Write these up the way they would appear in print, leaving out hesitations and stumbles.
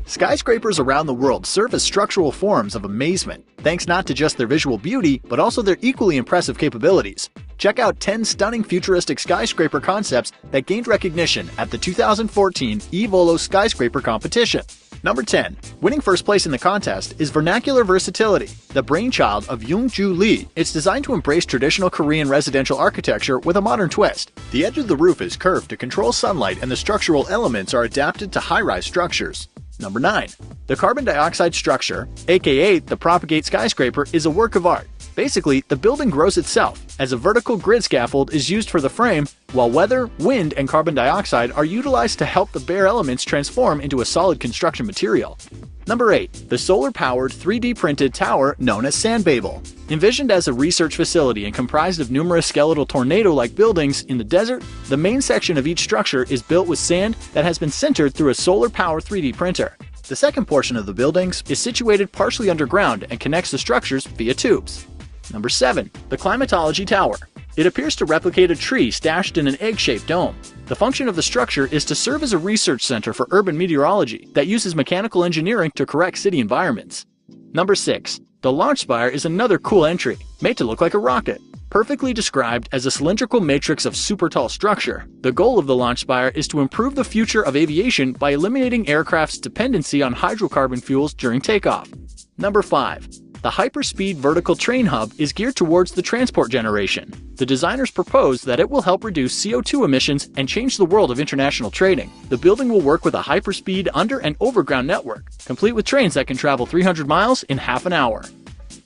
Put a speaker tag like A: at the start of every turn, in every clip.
A: Skyscrapers around the world serve as structural forms of amazement, thanks not to just their visual beauty, but also their equally impressive capabilities. Check out 10 stunning futuristic skyscraper concepts that gained recognition at the 2014 eVolo Skyscraper competition. Number 10. Winning first place in the contest is Vernacular Versatility, the brainchild of Young-Ju Lee. It's designed to embrace traditional Korean residential architecture with a modern twist. The edge of the roof is curved to control sunlight, and the structural elements are adapted to high-rise structures. Number 9. The carbon dioxide structure, aka the Propagate Skyscraper, is a work of art. Basically, the building grows itself, as a vertical grid scaffold is used for the frame, while weather, wind, and carbon dioxide are utilized to help the bare elements transform into a solid construction material. Number 8. The solar-powered 3D printed tower known as Sandbabel. Envisioned as a research facility and comprised of numerous skeletal tornado-like buildings in the desert, the main section of each structure is built with sand that has been sintered through a solar-powered 3D printer. The second portion of the buildings is situated partially underground and connects the structures via tubes. Number 7. The Climatology Tower. It appears to replicate a tree stashed in an egg-shaped dome. The function of the structure is to serve as a research center for urban meteorology that uses mechanical engineering to correct city environments. Number 6. The Launch Spire is another cool entry, made to look like a rocket. Perfectly described as a cylindrical matrix of super tall structure, the goal of the Launch Spire is to improve the future of aviation by eliminating aircraft's dependency on hydrocarbon fuels during takeoff. Number 5. The Hyperspeed Vertical Train Hub is geared towards the transport generation. The designers propose that it will help reduce CO2 emissions and change the world of international trading. The building will work with a hyperspeed under- and overground network, complete with trains that can travel 300 miles in half an hour.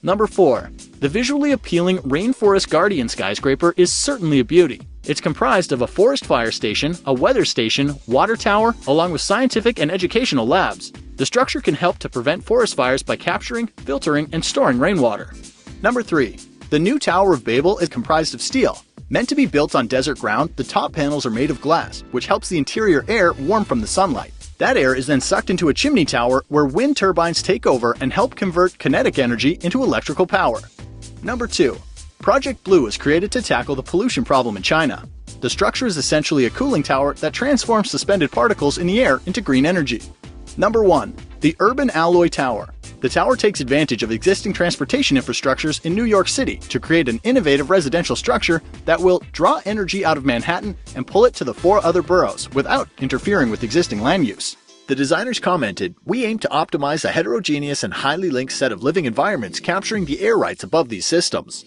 A: Number 4. The visually appealing Rainforest Guardian Skyscraper is certainly a beauty. It's comprised of a forest fire station, a weather station, water tower, along with scientific and educational labs. The structure can help to prevent forest fires by capturing, filtering, and storing rainwater. Number 3. The new Tower of Babel is comprised of steel. Meant to be built on desert ground, the top panels are made of glass, which helps the interior air warm from the sunlight. That air is then sucked into a chimney tower where wind turbines take over and help convert kinetic energy into electrical power. Number 2. Project Blue was created to tackle the pollution problem in China. The structure is essentially a cooling tower that transforms suspended particles in the air into green energy. Number 1. The Urban Alloy Tower. The tower takes advantage of existing transportation infrastructures in New York City to create an innovative residential structure that will draw energy out of Manhattan and pull it to the 4 other boroughs without interfering with existing land use. The designers commented, "We aim to optimize a heterogeneous and highly linked set of living environments capturing the air rights above these systems."